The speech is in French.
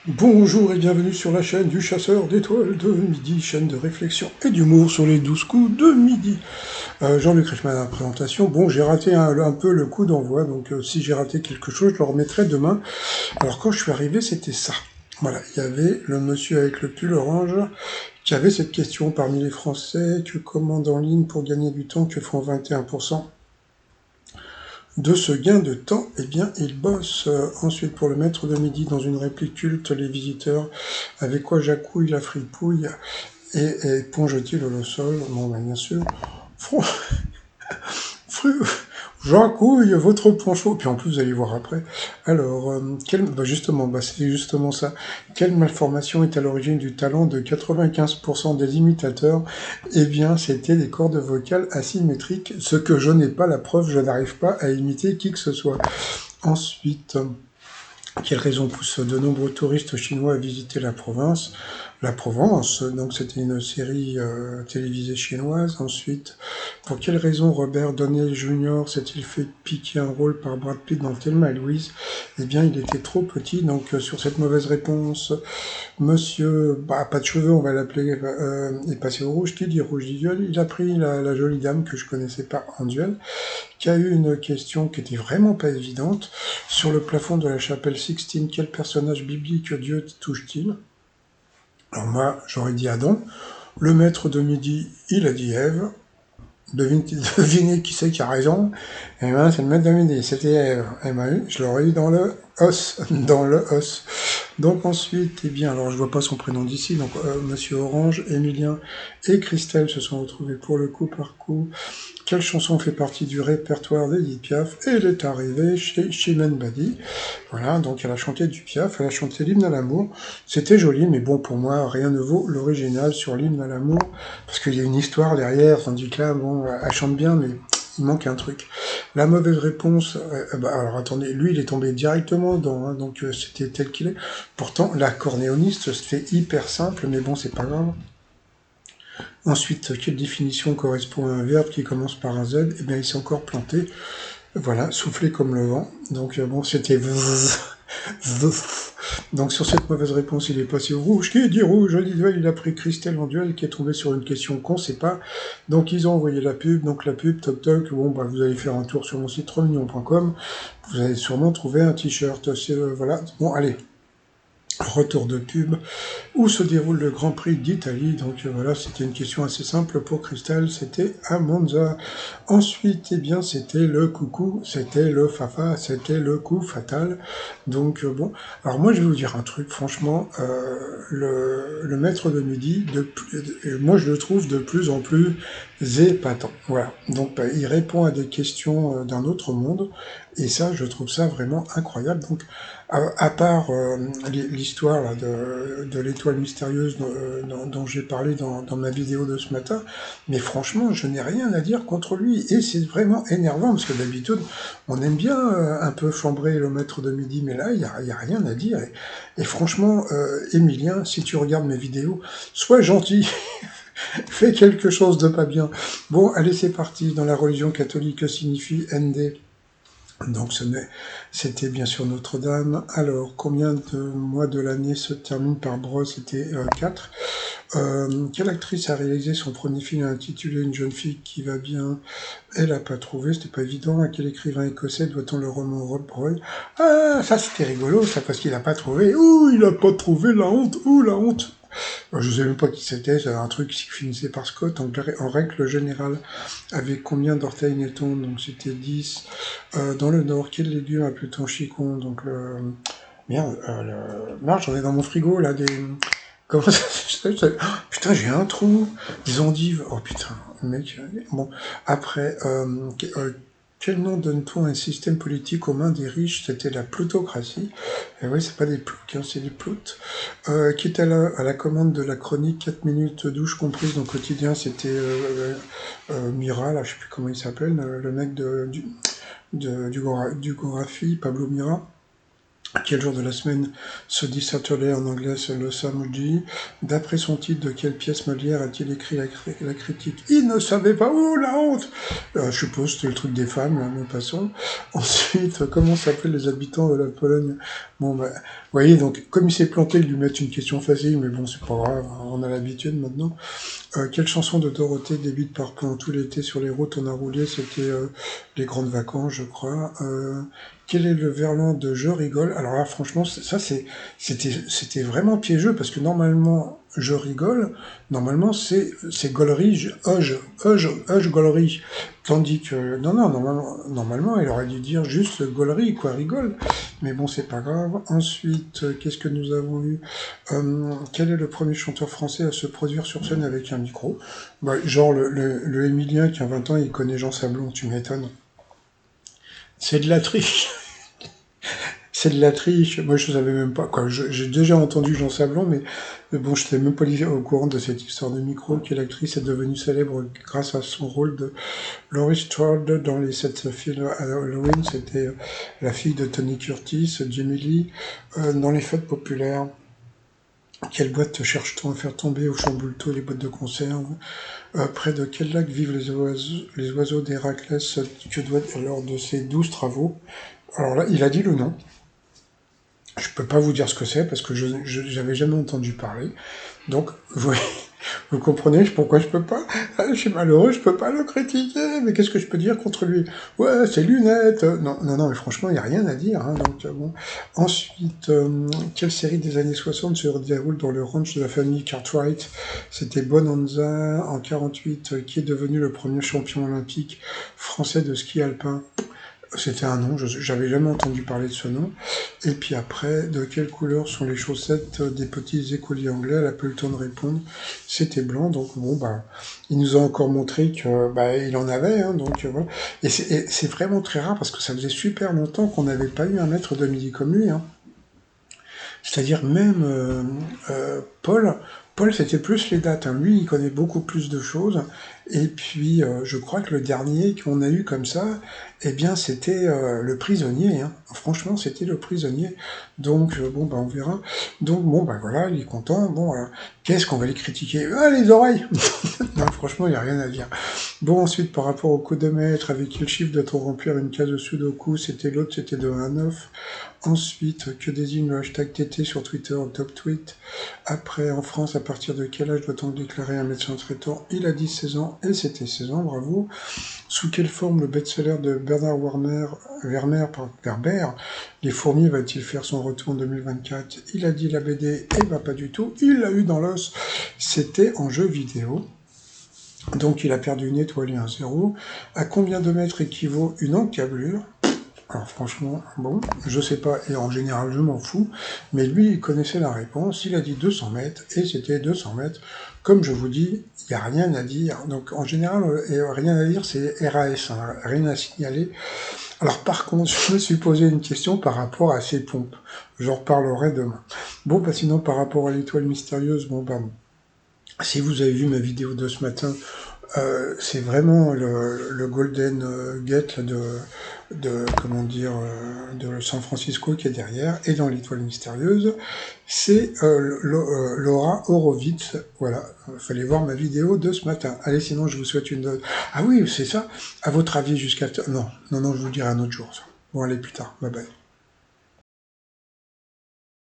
Bonjour et bienvenue sur la chaîne du chasseur d'étoiles de midi, chaîne de réflexion et d'humour sur les 12 coups de midi. Jean-Luc Reichmann à la présentation. Bon, j'ai raté un peu le coup d'envoi, donc si j'ai raté quelque chose, je le remettrai demain. Alors quand je suis arrivé, c'était ça. Voilà, il y avait le monsieur avec le pull orange qui avait cette question parmi les Français, que commandent en ligne pour gagner du temps, que font 21% de ce gain de temps, eh bien, il bosse. Ensuite, pour le maître de midi, dans une réplique culte, les visiteurs, avec quoi j'accouille la fripouille et éponge-t-il au sol. Bon, ben, bien sûr. Fr- fr- J'accouille votre poncho. Puis en plus, vous allez voir après. Alors, justement, c'était justement ça. Quelle malformation est à l'origine du talent de 95% des imitateurs? Eh bien, c'était des cordes vocales asymétriques, ce que je n'ai pas la preuve, je n'arrive pas à imiter qui que ce soit. Ensuite, quelle raison pousse de nombreux touristes chinois à visiter la province? La Provence, donc c'était une série télévisée chinoise. Ensuite, pour quelle raison Robert Downey Jr. s'est-il fait piquer un rôle par Brad Pitt dans Thelma et Louise? Eh bien, il était trop petit, donc sur cette mauvaise réponse, monsieur, pas de cheveux, on va l'appeler, est passé au rouge. Qui dit rouge dit duel. Il a pris la jolie dame que je connaissais pas en duel, qui a eu une question qui était vraiment pas évidente. Sur le plafond de la chapelle Sixtine, quel personnage biblique Dieu touche-t-il? Alors moi, j'aurais dit Adam. Le maître de midi, il a dit Ève. Devinez qui c'est qui a raison. Eh ben, c'est le maître de midi, c'était Ève. Eh ben, je l'aurais eu dans le os, dans le os. Donc ensuite, eh bien, alors je vois pas son prénom d'ici, donc Monsieur Orange, Emilien et Christelle se sont retrouvés pour le coup par coup. Quelle chanson fait partie du répertoire d'Edith Piaf? Et elle est arrivée chez Chimène Badi. Voilà, donc elle a chanté du Piaf, elle a chanté l'hymne à l'amour. C'était joli, mais bon, pour moi, rien ne vaut l'original sur l'hymne à l'amour, parce qu'il y a une histoire derrière, tandis que là, bon, elle chante bien, mais il manque un truc. La mauvaise réponse, alors attendez, lui, il est tombé directement dedans, hein, donc c'était tel qu'il est. Pourtant, l'accordéoniste, c'était hyper simple, mais bon, c'est pas grave. Ensuite, quelle définition correspond à un verbe qui commence par un Z? Eh bien, il s'est encore planté. Voilà, souffler comme le vent. Donc bon, c'était donc sur cette mauvaise réponse, il est passé au rouge. Qui dit rouge? Il a pris Christelle en duel, qui est tombé sur une question qu'on sait pas. Donc ils ont envoyé la pub. Donc la pub, toc toc. Bon, bah vous allez faire un tour sur mon site 3millions.com. Vous allez sûrement trouver un t-shirt. Voilà. Bon, allez. Retour de pub. Où se déroule le Grand Prix d'Italie? Donc voilà, c'était une question assez simple pour Christelle, c'était à Monza. Ensuite, eh bien, c'était le coucou, c'était le fafa, c'était le coup fatal. Donc bon, alors moi je vais vous dire un truc, franchement, le maître de midi, moi je le trouve de plus en plus épatant. Voilà, donc bah, il répond à des questions d'un autre monde, et ça, je trouve ça vraiment incroyable. Donc à part l'histoire là, de l'étoile mystérieuse dont j'ai parlé dans ma vidéo de ce matin, mais franchement, je n'ai rien à dire contre lui. Et c'est vraiment énervant, parce que d'habitude, on aime bien un peu chambrer le maître de midi, mais là, y a rien à dire. Et franchement, Emilien, si tu regardes mes vidéos, sois gentil, fais quelque chose de pas bien. Bon, allez, c'est parti. Dans la religion catholique, que signifie ND? Donc c'était bien sûr Notre-Dame. Alors, combien de mois de l'année se termine par bro? C'était 4. Quelle actrice a réalisé son premier film intitulé Une jeune fille qui va bien? Elle a pas trouvé, c'était pas évident. À quel écrivain écossais doit-on le roman Rob Roy? Ah, ça c'était rigolo, ça, parce qu'il a pas trouvé. Ouh, il a pas trouvé, la honte. Ouh, la honte. Je sais même pas qui c'était, c'est un truc qui finissait par Scott. En règle générale, avec combien d'orteils naît-on? Donc c'était 10. Dans le Nord, quel légume appelle-t-on chicon? Donc merde, merde, j'en ai dans mon frigo là des. Comment ça. Putain, j'ai un trou. Des endives. Oh putain, mec. Bon, après, quel nom donne-t-on à un système politique aux mains des riches? C'était la plutocratie. Et oui, c'est pas des ploucs, hein, c'est des ploutes. Qui est à la commande de la chronique 4 minutes douche comprise dans le quotidien? C'était Mira, là, je sais plus comment il s'appelle, le mec du Gorafi, Pablo Mira. Quel jour de la semaine se dit Saturday en anglais, c'est le samedi. D'après son titre, de quelle pièce Molière a-t-il écrit la critique? Il ne savait pas où, la honte. Je suppose que c'est le truc des femmes, là, mais passons. Ensuite, comment s'appellent les habitants de la Pologne? Bon, bah, vous voyez, donc, comme il s'est planté, ils lui mettent une question facile, mais bon, c'est pas grave, on a l'habitude maintenant. Quelle chanson de Dorothée débute par pendant tout l'été sur les routes on a roulé? C'était les grandes vacances, je crois. Quel est le verlan de Je rigole? Alors là, franchement, ça c'était vraiment piégeux parce que normalement Je rigole, normalement c'est Gollery, Huge Gollery. Tandis que non, normalement il aurait dû dire juste Gollery, quoi, rigole. Mais bon, c'est pas grave. Ensuite, qu'est-ce que nous avons eu? Quel est le premier chanteur français à se produire sur scène avec un micro? Bah, genre le Émilien qui a 20 ans, il connaît Jean Sablon, tu m'étonnes. C'est de la triche. C'est de la triche. Moi, je savais même pas, quoi. J'ai déjà entendu Jean Sablon, mais bon, je n'étais même pas au courant de cette histoire de micro, que l'actrice est devenue célèbre grâce à son rôle de Laurie Strode dans les 7 films à Halloween. C'était la fille de Tony Curtis, Jamie Lee, dans les fêtes populaires. Quelle boîte cherche-t-on à faire tomber au chamboule-tout les boîtes de conserve? Près de quel lac vivent les oiseaux d'Héraclès? Que doit lors de ces 12 travaux? Alors là, il a dit le nom. Je peux pas vous dire ce que c'est parce que je j'avais jamais entendu parler. Donc, vous comprenez pourquoi je peux pas? Je suis malheureux, je peux pas le critiquer. Mais qu'est-ce que je peux dire contre lui? Ouais, c'est lunettes. Non, mais franchement, il y a rien à dire. Hein, donc bon. Ensuite, quelle série des années 60 se déroule dans le ranch de la famille Cartwright? C'était Bonanza en 48, qui est devenu le premier champion olympique français de ski alpin. C'était un nom, j'avais jamais entendu parler de ce nom. Et puis après, de quelle couleur sont les chaussettes des petits écoliers anglais? Elle a pas eu le temps de répondre. C'était blanc, donc bon, bah, il nous a encore montré que, bah, il en avait, hein, donc voilà. Et c'est vraiment très rare parce que ça faisait super longtemps qu'on n'avait pas eu un maître de midi comme lui, hein. C'est-à-dire même Paul, c'était plus les dates, hein. Lui, il connaît beaucoup plus de choses. Et puis, je crois que le dernier qu'on a eu comme ça, eh bien, c'était le prisonnier, hein. Franchement, c'était le prisonnier. Donc, bon, bah, on verra. Donc, bon, bah, voilà, il est content. Bon, voilà. Qu'est-ce qu'on va les critiquer? Ah, les oreilles! Non, franchement, il n'y a rien à dire. Bon, ensuite, par rapport au coup de maître, avec quel chiffre doit-on remplir une case de Sudoku? C'était l'autre, c'était de 1 à 9. Ensuite, que désigne le hashtag TT sur Twitter au top tweet? Après, en France, à partir de quel âge doit-on déclarer un médecin traitant? Il a dit 16 ans, et c'était 16 ans, bravo. Sous quelle forme le best-seller de Bernard Werber, Les fourmis, va-t-il faire son retour en 2024? Il a dit la BD, et bah pas du tout, il l'a eu dans l'os. C'était en jeu vidéo. Donc il a perdu une étoile et un zéro. À combien de mètres équivaut une encablure? Alors franchement, bon, je sais pas, et en général je m'en fous, mais lui il connaissait la réponse, il a dit 200 mètres, et c'était 200 mètres. Comme je vous dis, il n'y a rien à dire. Donc en général, rien à dire, c'est RAS, hein, rien à signaler. Alors par contre, je me suis posé une question par rapport à ces pompes. J'en reparlerai demain. Bon, bah sinon par rapport à l'étoile mystérieuse, bon bah, si vous avez vu ma vidéo de ce matin, c'est vraiment le Golden Gate comment dire, de San Francisco qui est derrière, et dans l'étoile mystérieuse, c'est Laura Horowitz. Voilà, fallait voir ma vidéo de ce matin. Allez, sinon je vous souhaite une... Ah oui, c'est ça. À votre avis, jusqu'à... Non, je vous le dirai un autre jour. Ça. Bon, allez, plus tard. Bye bye.